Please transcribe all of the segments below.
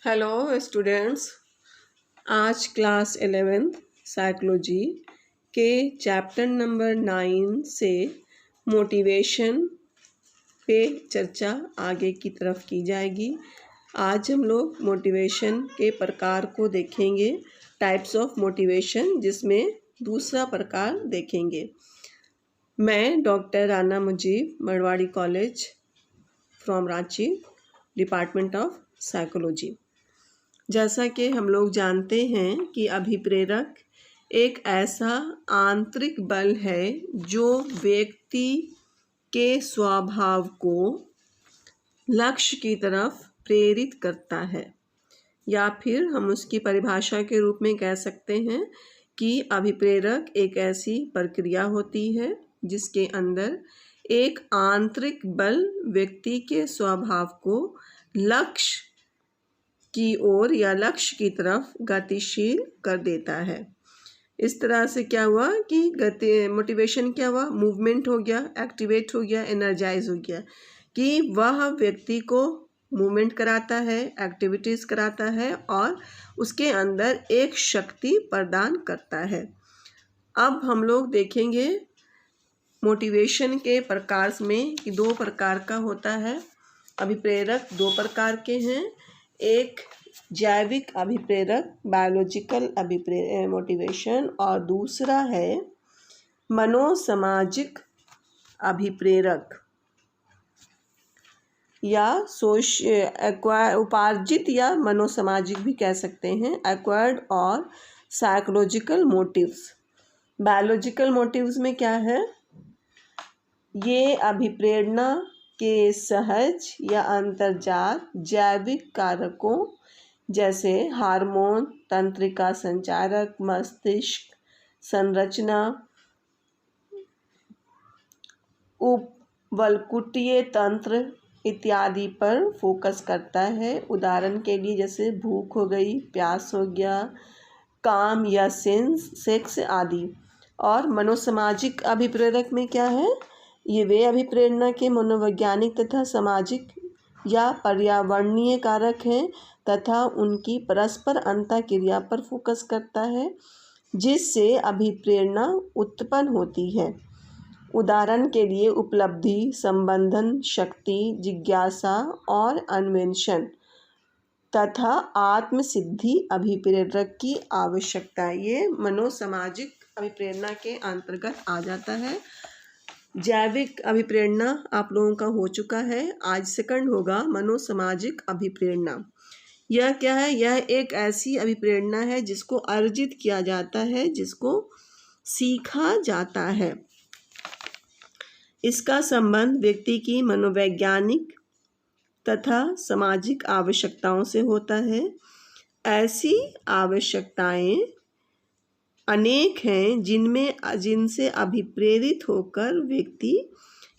Hello students. आज class 11th psychology के chapter number 9 से मोटिवेशन पे चर्चा आगे की तरफ की जाएगी। आज हम लोग मोटिवेशन के प्रकार को देखेंगे, टाइप्स ऑफ मोटिवेशन, जिसमें दूसरा प्रकार देखेंगे। मैं doctor Rana Mujeeb, Marwari college from Ranchi, department of psychology. जैसा कि हम लोग जानते हैं कि अभिप्रेरक एक ऐसा आंतरिक बल है जो व्यक्ति के स्वभाव को लक्ष्य की तरफ प्रेरित करता है, या फिर हम उसकी परिभाषा के रूप में कह सकते हैं कि अभिप्रेरक एक ऐसी प्रक्रिया होती है जिसके अंदर एक आंतरिक बल व्यक्ति के स्वभाव को लक्ष्य की ओर या लक्ष्य की तरफ गतिशील कर देता है। इस तरह से क्या हुआ कि मोटिवेशन क्या हुआ, मूवमेंट हो गया, एक्टिवेट हो गया, एनर्जाइज हो गया, कि वह व्यक्ति को मूवमेंट कराता है, एक्टिविटीज़ कराता है और उसके अंदर एक शक्ति प्रदान करता है। अब हम लोग देखेंगे मोटिवेशन के प्रकार में कि दो प्रकार का होता है। अभिप्रेरक दो प्रकार के हैं, एक जैविक अभिप्रेरक बायोलॉजिकल मोटिवेशन, और दूसरा है मनोसामाजिक अभिप्रेरक या उपार्जित या मनोसामाजिक भी कह सकते हैं, एक्वायर्ड और साइकोलॉजिकल मोटिव्स। बायोलॉजिकल मोटिव्स में क्या है, ये अभिप्रेरणा के सहज या अंतर्जात जैविक कारकों जैसे हार्मोन, तंत्रिका संचारक, मस्तिष्क संरचना, उपवलकुटीय तंत्र इत्यादि पर फोकस करता है। उदाहरण के लिए जैसे भूख हो गई, प्यास हो गया, काम या सेक्स आदि। और मनोसामाजिक अभिप्रेरक में क्या है, ये वे अभिप्रेरणा के मनोवैज्ञानिक तथा सामाजिक या पर्यावरणीय कारक हैं तथा उनकी परस्पर अंतःक्रिया पर फोकस करता है, जिससे अभिप्रेरणा उत्पन्न होती है। उदाहरण के लिए उपलब्धि, संबंधन, शक्ति, जिज्ञासा और अन्वेषण तथा आत्मसिद्धि अभिप्रेरक की आवश्यकता, ये मनोसामाजिक अभिप्रेरणा के अंतर्गत आ जाता है। जैविक अभिप्रेरणा आप लोगों का हो चुका है, आज सेकंड होगा मनोसामाजिक अभिप्रेरणा। यह क्या है, यह एक ऐसी अभिप्रेरणा है जिसको अर्जित किया जाता है, जिसको सीखा जाता है। इसका संबंध व्यक्ति की मनोवैज्ञानिक तथा सामाजिक आवश्यकताओं से होता है। ऐसी आवश्यकताएं अनेक हैं जिनसे अभिप्रेरित होकर व्यक्ति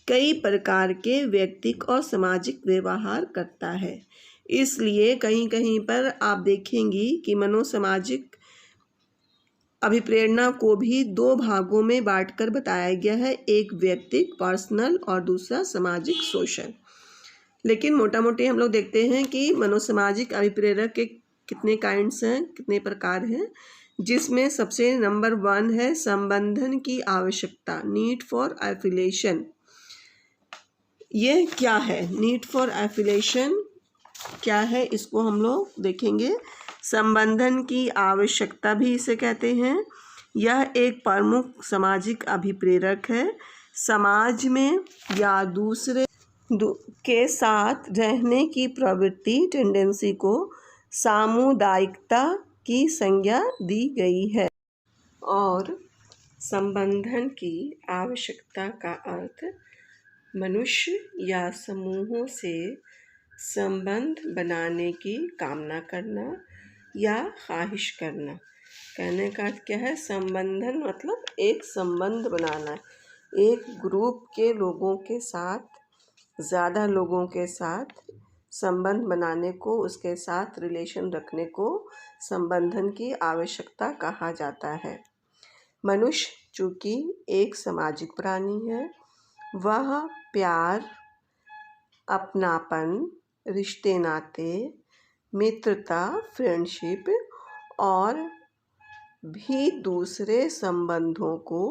कई प्रकार के व्यक्तिक और सामाजिक व्यवहार करता है। इसलिए कहीं कहीं पर आप देखेंगी कि मनोसामाजिक अभिप्रेरणा को भी दो भागों में बांटकर बताया गया है, एक व्यक्तिक पर्सनल और दूसरा सामाजिक सोशल। लेकिन मोटा मोटी हम लोग देखते हैं कि मनोसामाजिक अभिप्रेरक के कितने काइंड्स हैं, कितने प्रकार हैं, जिसमें सबसे नंबर 1 है संबंधन की आवश्यकता, नीड फॉर एफिलिएशन। ये क्या है, नीड फॉर एफिलिएशन क्या है, इसको हम लोग देखेंगे। संबंधन की आवश्यकता भी इसे कहते हैं। यह एक प्रमुख सामाजिक अभिप्रेरक है। समाज में या दूसरे के साथ रहने की प्रवृत्ति, टेंडेंसी को सामुदायिकता की संज्ञा दी गई है। और संबंधन की आवश्यकता का अर्थ मनुष्य या समूहों से संबंध बनाने की कामना करना या ख्वाहिश करना। कहने का अर्थ क्या है, संबंधन मतलब एक संबंध बनाना, एक ग्रुप के लोगों के साथ, ज़्यादा लोगों के साथ संबंध बनाने को, उसके साथ रिलेशन रखने को संबंधन की आवश्यकता कहा जाता है। मनुष्य चूँकि एक सामाजिक प्राणी है, वह प्यार, अपनापन, रिश्ते नाते, मित्रता, फ्रेंडशिप और भी दूसरे संबंधों को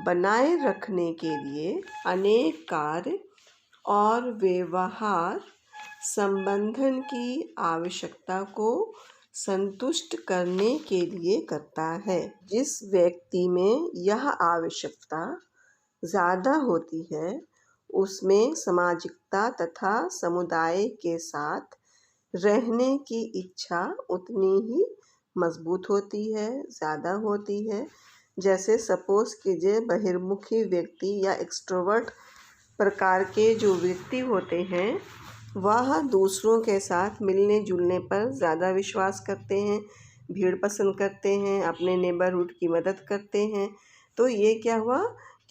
बनाए रखने के लिए अनेक कार्य और व्यवहार संबंधन की आवश्यकता को संतुष्ट करने के लिए करता है। जिस व्यक्ति में यह आवश्यकता ज़्यादा होती है उसमें सामाजिकता तथा समुदाय के साथ रहने की इच्छा उतनी ही मजबूत होती है, ज़्यादा होती है। जैसे सपोज कीजिए बहिर्मुखी व्यक्ति या एक्सट्रोवर्ट प्रकार के जो व्यक्ति होते हैं वह दूसरों के साथ मिलने जुलने पर ज़्यादा विश्वास करते हैं, भीड़ पसंद करते हैं, अपने नेबरहुड की मदद करते हैं। तो ये क्या हुआ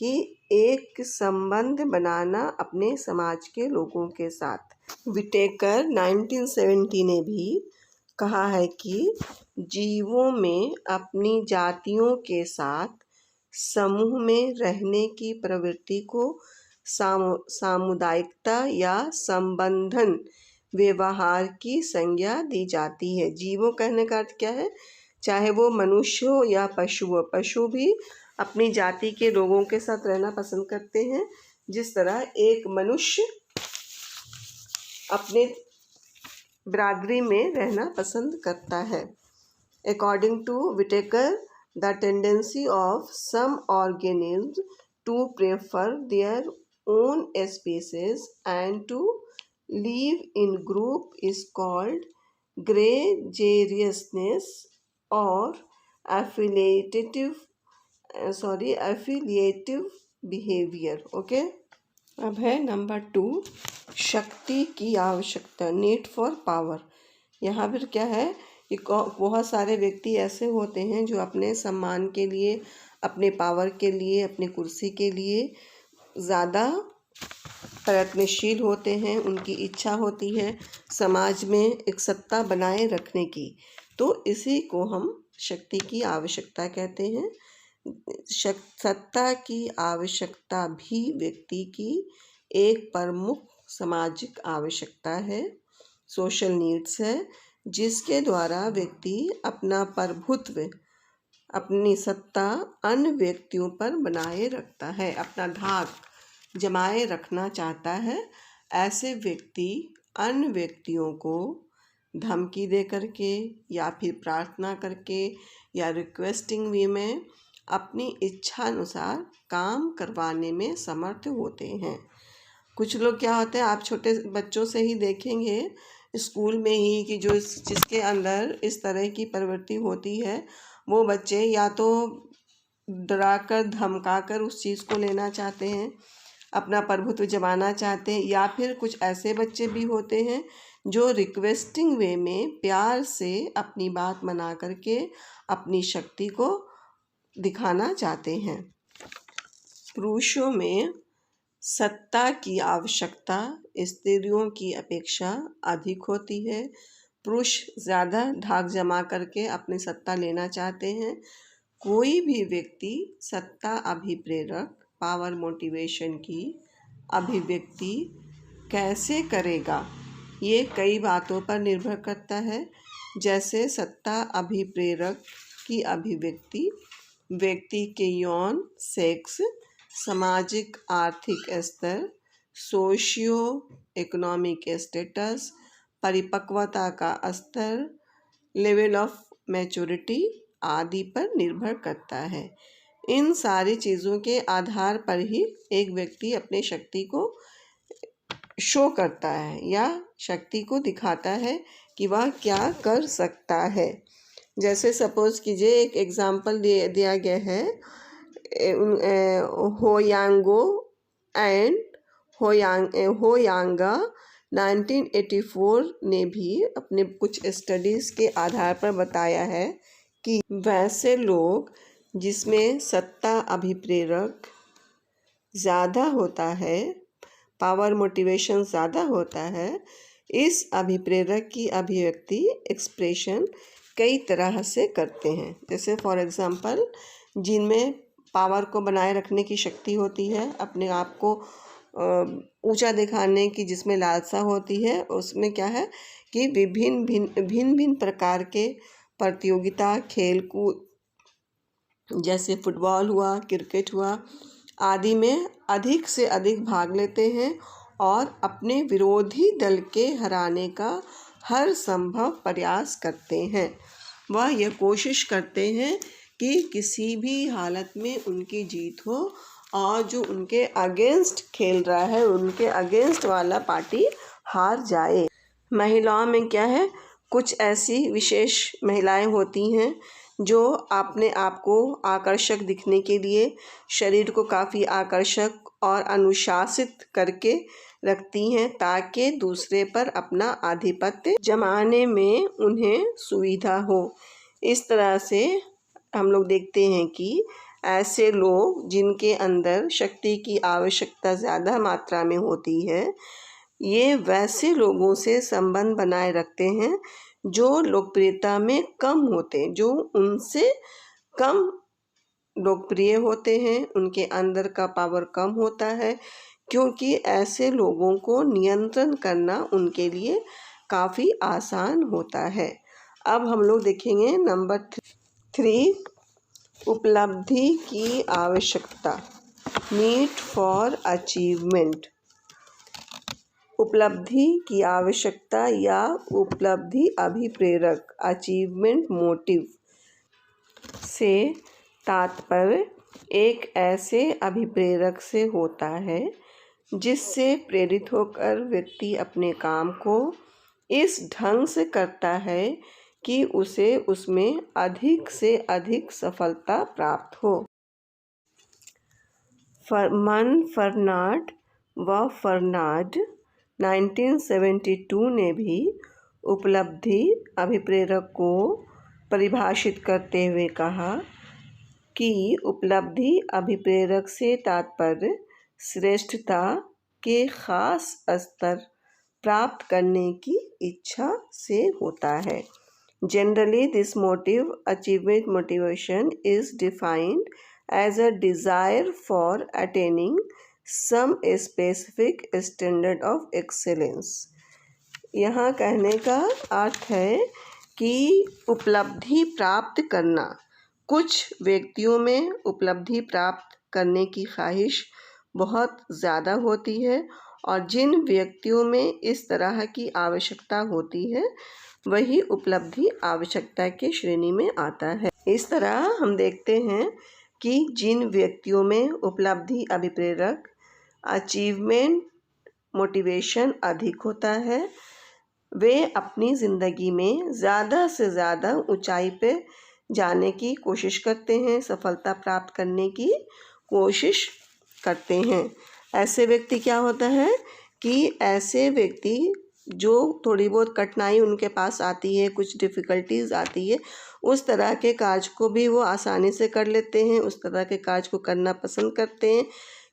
कि एक संबंध बनाना अपने समाज के लोगों के साथ। विटेकर 1970 ने भी कहा है कि जीवों में अपनी जातियों के साथ समूह में रहने की प्रवृत्ति को सामुदायिकता या संबंधन व्यवहार की संज्ञा दी जाती है। जीवों कहने का अर्थ क्या है? चाहे वो मनुष्य हो या पशु हो। पशु भी अपनी जाति के लोगों के साथ रहना पसंद करते हैं, जिस तरह एक मनुष्य अपने बिरादरी में रहना पसंद करता है। According to Whittaker, the tendency of some organism to prefer their own species and to live in group is called gregariousness or affiliative behavior. Okay, अब है नंबर 2, शक्ति की आवश्यकता, नीड फॉर पावर। यहाँ पर क्या है कि बहुत सारे व्यक्ति ऐसे होते हैं जो अपने सम्मान के लिए, अपने पावर के लिए, अपनी कुर्सी के लिए ज़्यादा प्रयत्नशील होते हैं। उनकी इच्छा होती है समाज में एक सत्ता बनाए रखने की। तो इसी को हम शक्ति की आवश्यकता कहते हैं। सत्ता की आवश्यकता भी व्यक्ति की एक प्रमुख सामाजिक आवश्यकता है, सोशल नीड्स है, जिसके द्वारा व्यक्ति अपना प्रभुत्व, अपनी सत्ता अन्य व्यक्तियों पर बनाए रखता है, अपना धाक जमाए रखना चाहता है। ऐसे व्यक्ति अन्य व्यक्तियों को धमकी दे करके या फिर प्रार्थना करके या रिक्वेस्टिंग वे में अपनी इच्छा अनुसार काम करवाने में समर्थ होते हैं। कुछ लोग क्या होते हैं, आप छोटे बच्चों से ही देखेंगे स्कूल में ही कि जो जिसके अंदर इस तरह की प्रवृत्ति होती है वो बच्चे या तो डराकर धमकाकर उस चीज़ को लेना चाहते हैं, अपना प्रभुत्व जमाना चाहते हैं, या फिर कुछ ऐसे बच्चे भी होते हैं जो रिक्वेस्टिंग वे में प्यार से अपनी बात मना करके अपनी शक्ति को दिखाना चाहते हैं। पुरुषों में सत्ता की आवश्यकता स्त्रियों की अपेक्षा अधिक होती है। पुरुष ज़्यादा धाक जमा करके अपनी सत्ता लेना चाहते हैं। कोई भी व्यक्ति सत्ता अभिप्रेरक पावर मोटिवेशन की अभिव्यक्ति कैसे करेगा, ये कई बातों पर निर्भर करता है। जैसे सत्ता अभिप्रेरक की अभिव्यक्ति व्यक्ति के यौन, सेक्स, सामाजिक आर्थिक स्तर, सोशियो इकोनॉमिक स्टेटस, परिपक्वता का स्तर, लेवल ऑफ मैच्योरिटी आदि पर निर्भर करता है। इन सारी चीज़ों के आधार पर ही एक व्यक्ति अपनी शक्ति को शो करता है या शक्ति को दिखाता है कि वह क्या कर सकता है। जैसे सपोज कीजिए एक एग्जाम्पल दिया गया है, होयांगो एंड होयांगा 1984 ने भी अपने कुछ स्टडीज़ के आधार पर बताया है कि वैसे लोग जिसमें सत्ता अभिप्रेरक ज़्यादा होता है, पावर मोटिवेशन ज़्यादा होता है, इस अभिप्रेरक की अभिव्यक्ति एक्सप्रेशन कई तरह से करते हैं। जैसे फॉर एग्ज़ाम्पल जिनमें पावर को बनाए रखने की शक्ति होती है, अपने आप को ऊंचा दिखाने की जिसमें लालसा होती है, उसमें क्या है कि भिन्न भिन्न प्रकार के प्रतियोगिता, खेल कूद जैसे फुटबॉल हुआ, क्रिकेट हुआ आदि में अधिक से अधिक भाग लेते हैं और अपने विरोधी दल के हराने का हर संभव प्रयास करते हैं। वह यह कोशिश करते हैं कि किसी भी हालत में उनकी जीत हो और जो उनके अगेंस्ट खेल रहा है, उनके अगेंस्ट वाला पार्टी हार जाए। महिलाओं में क्या है, कुछ ऐसी विशेष महिलाएं होती हैं जो अपने आप को आकर्षक दिखने के लिए शरीर को काफ़ी आकर्षक और अनुशासित करके रखती हैं ताकि दूसरे पर अपना आधिपत्य जमाने में उन्हें सुविधा हो। इस तरह से हम लोग देखते हैं कि ऐसे लोग जिनके अंदर शक्ति की आवश्यकता ज़्यादा मात्रा में होती है, ये वैसे लोगों से संबंध बनाए रखते हैं जो लोकप्रियता में कम होते हैं, जो उनसे कम लोकप्रिय होते हैं, उनके अंदर का पावर कम होता है, क्योंकि ऐसे लोगों को नियंत्रण करना उनके लिए काफ़ी आसान होता है। अब हम लोग देखेंगे नंबर 3, उपलब्धि की आवश्यकता, नीड फॉर अचीवमेंट। उपलब्धि की आवश्यकता या उपलब्धि अभिप्रेरक, अचीवमेंट मोटिव से तात्पर्य एक ऐसे अभिप्रेरक से होता है जिससे प्रेरित होकर व्यक्ति अपने काम को इस ढंग से करता है कि उसे उसमें अधिक से अधिक सफलता प्राप्त हो। फरमान फर्नाड व फर्नाड 1972 ने भी उपलब्धि अभिप्रेरक को परिभाषित करते हुए कहा कि उपलब्धि अभिप्रेरक से तात्पर्य श्रेष्ठता के खास स्तर प्राप्त करने की इच्छा से होता है। Generally, this motive, achievement motivation, is defined as a desire for attaining some specific standard of excellence. यहाँ कहने का अर्थ है कि उपलब्धि प्राप्त करना, कुछ व्यक्तियों में उपलब्धि प्राप्त करने की ख्वाहिश बहुत ज़्यादा होती है और जिन व्यक्तियों में इस तरह की आवश्यकता होती है वही उपलब्धि आवश्यकता की श्रेणी में आता है। इस तरह हम देखते हैं कि जिन व्यक्तियों में उपलब्धि अभिप्रेरक, अचीवमेंट मोटिवेशन अधिक होता है, वे अपनी ज़िंदगी में ज़्यादा से ज़्यादा ऊंचाई पे जाने की कोशिश करते हैं, सफलता प्राप्त करने की कोशिश करते हैं। ऐसे व्यक्ति क्या होता है कि ऐसे व्यक्ति जो थोड़ी बहुत कठिनाई उनके पास आती है, कुछ डिफ़िकल्टीज़ आती है, उस तरह के कार्य को भी वो आसानी से कर लेते हैं, उस तरह के कार्य को करना पसंद करते हैं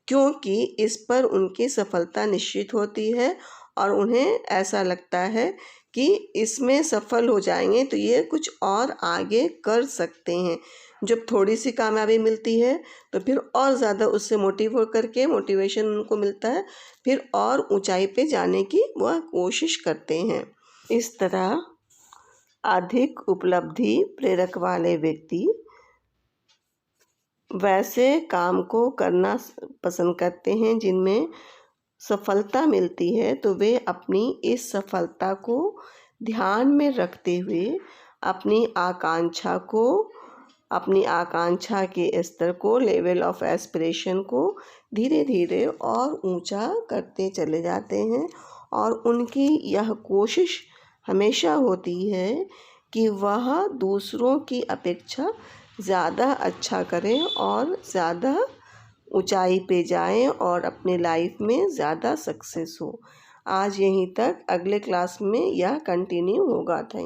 क्योंकि इस पर उनकी सफलता निश्चित होती है और उन्हें ऐसा लगता है कि इसमें सफल हो जाएंगे तो ये कुछ और आगे कर सकते हैं। जब थोड़ी सी कामयाबी मिलती है तो फिर और ज़्यादा उससे मोटिव हो करके मोटिवेशन उनको मिलता है, फिर और ऊंचाई पे जाने की वह कोशिश करते हैं। इस तरह अधिक उपलब्धि प्रेरक वाले व्यक्ति वैसे काम को करना पसंद करते हैं जिनमें सफलता मिलती है, तो वे अपनी इस सफलता को ध्यान में रखते हुए अपनी आकांक्षा के स्तर को, लेवल ऑफ एस्पिरेशन को धीरे धीरे और ऊंचा करते चले जाते हैं और उनकी यह कोशिश हमेशा होती है कि वह दूसरों की अपेक्षा ज़्यादा अच्छा करें और ज़्यादा ऊंचाई पे जाएं और अपने लाइफ में ज़्यादा सक्सेस हो। आज यहीं तक, अगले क्लास में यह कंटिन्यू होगा। थैंक